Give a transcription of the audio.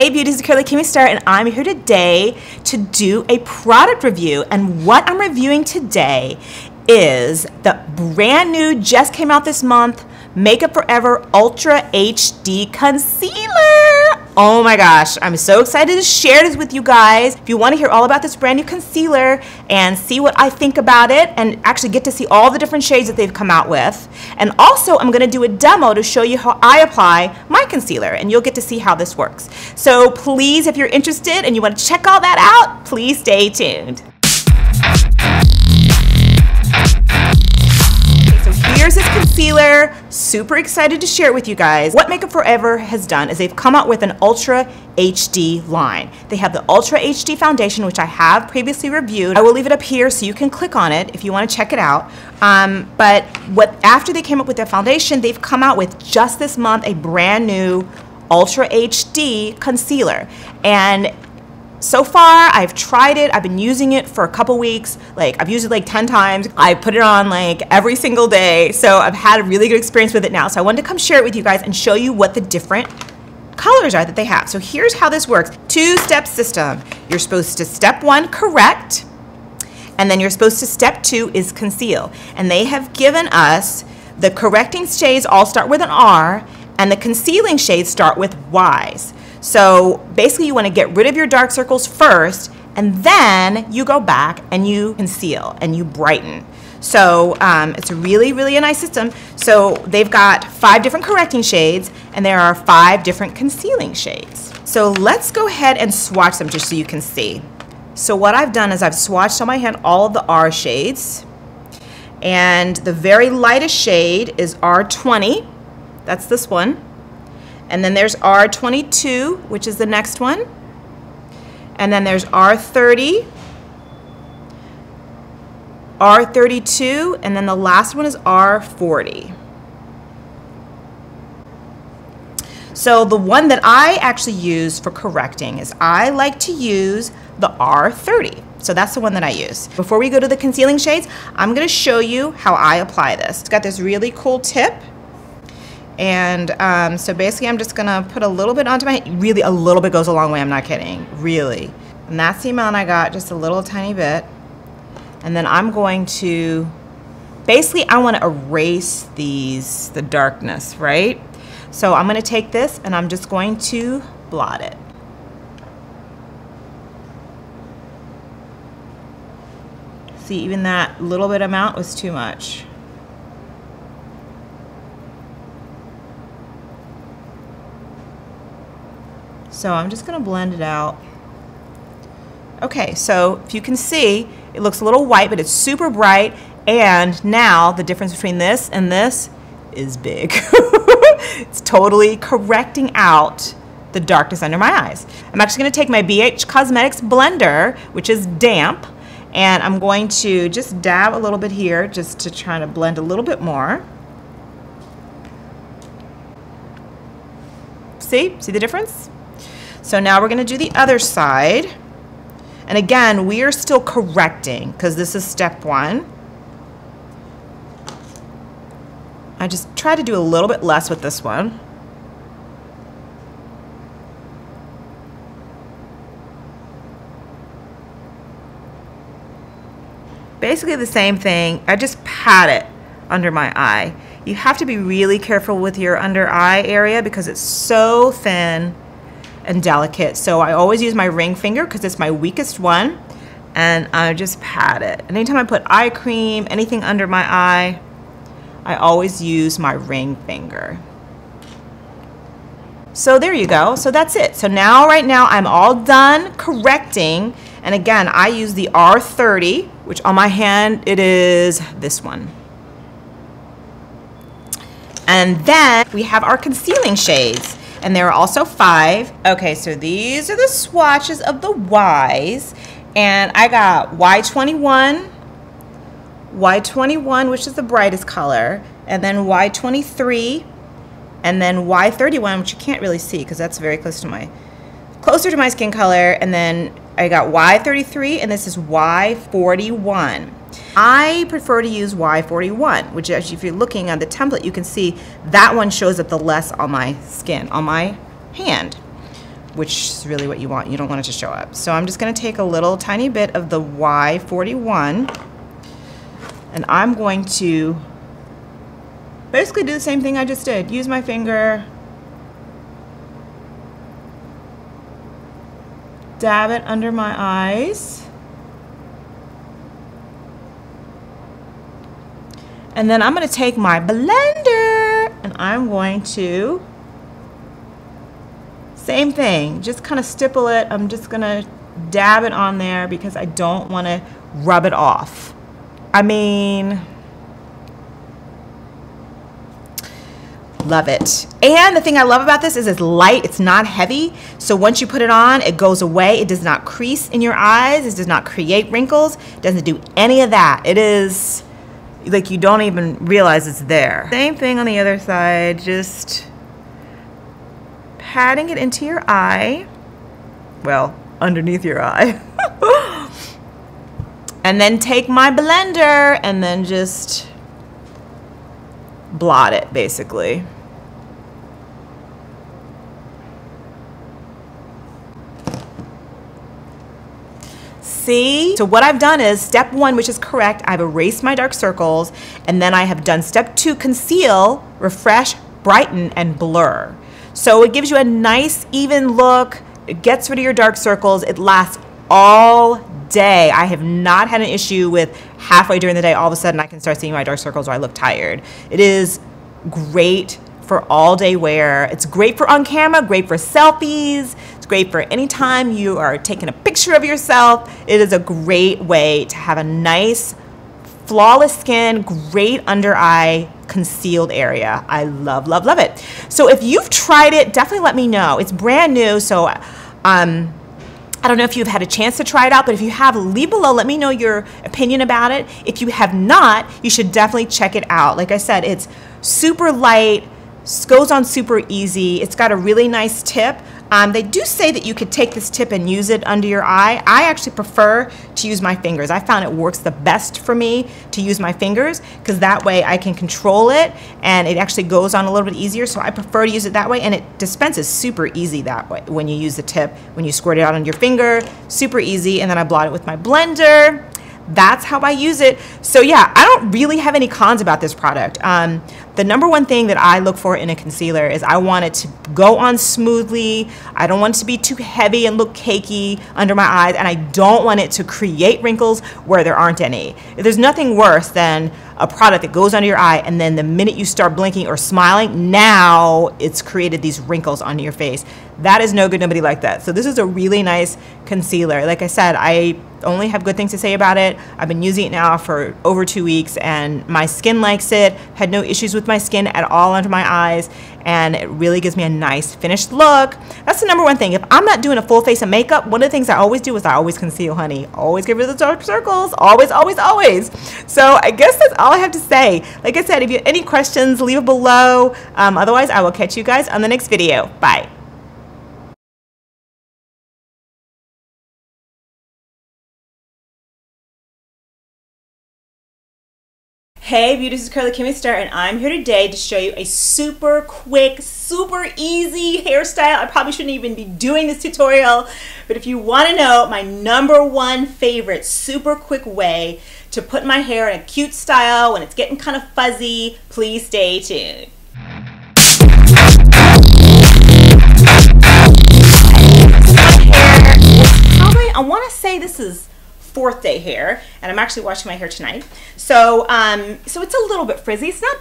Hey beauties, it's CurlyKimmyStar and I'm here today to do a product review, and what I'm reviewing today is the brand new, just came out this month, Makeup Forever Ultra HD Concealer. Oh my gosh, I'm so excited to share this with you guys. If you want to hear all about this brand new concealer and see what I think about it and actually get to see all the different shades that they've come out with. And also I'm going to do a demo to show you how I apply my concealer, and you'll get to see how this works. So please, if you're interested and you want to check all that out, please stay tuned. Here's this concealer, super excited to share it with you guys. What Makeup Forever has done is they've come out with an Ultra HD line. They have the Ultra HD foundation, which I have previously reviewed. I will leave it up here so you can click on it if you want to check it out. But after they came up with their foundation, they've come out with just this month a brand new Ultra HD concealer. And so far, I've tried it. I've been using it for a couple weeks. Like, I've used it like 10 times. I put it on like every single day. So I've had a really good experience with it now. So I wanted to come share it with you guys and show you what the different colors are that they have. So here's how this works. Two-step system. You're supposed to step one, correct. And then you're supposed to step two is conceal. And they have given us the correcting shades all start with an R, and the concealing shades start with Ys. So basically you want to get rid of your dark circles first, and then you go back and you conceal and you brighten. So it's a really a nice system. So they've got 5 different correcting shades, and there are 5 different concealing shades. So let's go ahead and swatch them just so you can see. So what I've done is I've swatched on my hand all of the R shades, and the very lightest shade is R20. That's this one. And then there's R22, which is the next one. And then there's R30, R32, and then the last one is R40. So the one that I actually use for correcting is I like to use the R30. So that's the one that I use. Before we go to the concealing shades, I'm going to show you how I apply this. It's got this really cool tip. And so basically I'm just gonna put a little bit onto my, really a little bit goes a long way, I'm not kidding, really. And that's the amount I got, just a little tiny bit. And then I'm going to, basically I wanna erase the darkness, right? So I'm gonna take this and I'm just going to blot it. See, even that little bit amount was too much. So I'm just going to blend it out. Okay, so if you can see, it looks a little white, but it's super bright. And now the difference between this and this is big. It's totally correcting out the darkness under my eyes. I'm actually going to take my BH Cosmetics blender, which is damp, and I'm going to just dab a little bit here just to try to blend a little bit more. See the difference? So now we're going to do the other side. And again, we are still correcting because this is step one. I just try to do a little bit less with this one. Basically the same thing. I just pat it under my eye. You have to be really careful with your under eye area because it's so thin and delicate. So I always use my ring finger because it's my weakest one, and I just pat it. Anytime I put eye cream, anything under my eye, I always use my ring finger. So there you go. So that's it. So now, right now, I'm all done correcting. And again, I use the R30, which on my hand, it is this one. And then we have our concealing shades. And there are also 5. Okay, so these are the swatches of the Ys. And I got Y21, Y21, which is the brightest color, and then Y23, and then Y31, which you can't really see because that's very closer to my skin color, and then I got Y33, and this is Y41. I prefer to use Y41, which actually, if you're looking at the template, you can see that one shows up the less on my skin, on my hand. which is really what you want. You don't want it to show up. So I'm just gonna take a little tiny bit of the Y41, and I'm going to basically do the same thing I just did. Use my finger, dab it under my eyes, and then I'm gonna take my blender and I'm going to, same thing, just kind of stipple it. I'm just gonna dab it on there because I don't wanna rub it off. I mean, love it. And the thing I love about this is it's light, it's not heavy. So once you put it on, it goes away. It does not crease in your eyes. It does not create wrinkles. It doesn't do any of that. It is like you don't even realize it's there. Same thing on the other side, just patting it into your eye. Well, underneath your eye. And then take my blender and then just blot it, basically. See? So what I've done is step 1, which is correct, I've erased my dark circles, and then I have done step 2, conceal, refresh, brighten, and blur. So it gives you a nice even look. It gets rid of your dark circles. It lasts all day. I have not had an issue with halfway during the day, all of a sudden I can start seeing my dark circles or I look tired. It is great for all day wear. It's great for on camera, great for selfies. It's great for any time you are taking a picture of yourself. It is a great way to have a nice, flawless skin, great under eye concealed area. I love, love, love it. So if you've tried it, definitely let me know. It's brand new, so I don't know if you've had a chance to try it out, but if you have, leave below, let me know your opinion about it. If you have not, you should definitely check it out. Like I said, it's super light, goes on super easy. It's got a really nice tip. They do say that you could take this tip and use it under your eye. I actually prefer to use my fingers. I found it works the best for me to use my fingers because that way I can control it and it actually goes on a little bit easier. So I prefer to use it that way, and it dispenses super easy that way when you use the tip. When you squirt it out on your finger, super easy, and then I blot it with my blender. That's how I use it. So yeah, I don't really have any cons about this product. The number one thing that I look for in a concealer is I want it to go on smoothly. I don't want it to be too heavy and look cakey under my eyes, and I don't want it to create wrinkles where there aren't any. There's nothing worse than a product that goes under your eye and then the minute you start blinking or smiling, now it's created these wrinkles onto your face. That is no good, nobody like that. So this is a really nice concealer. Like I said, I only have good things to say about it. I've been using it now for over 2 weeks and my skin likes it. Had no issues with my skin at all under my eyes, and it really gives me a nice finished look. That's the number one thing. If I'm not doing a full face of makeup, one of the things I always do is I always conceal, honey. Always get rid of the dark circles. Always, always, always. So I guess that's all I have to say. Like I said, if you have any questions, leave it below. Otherwise, I will catch you guys on the next video. Bye. Hey beauties, this is CurlyKimmyStar, and I'm here today to show you a super quick, super easy hairstyle. I probably shouldn't even be doing this tutorial, but if you want to know my #1 favorite super quick way to put my hair in a cute style when it's getting kind of fuzzy, please stay tuned. I want to say this is 4th day hair, and I'm actually washing my hair tonight. So so it's a little bit frizzy. It's not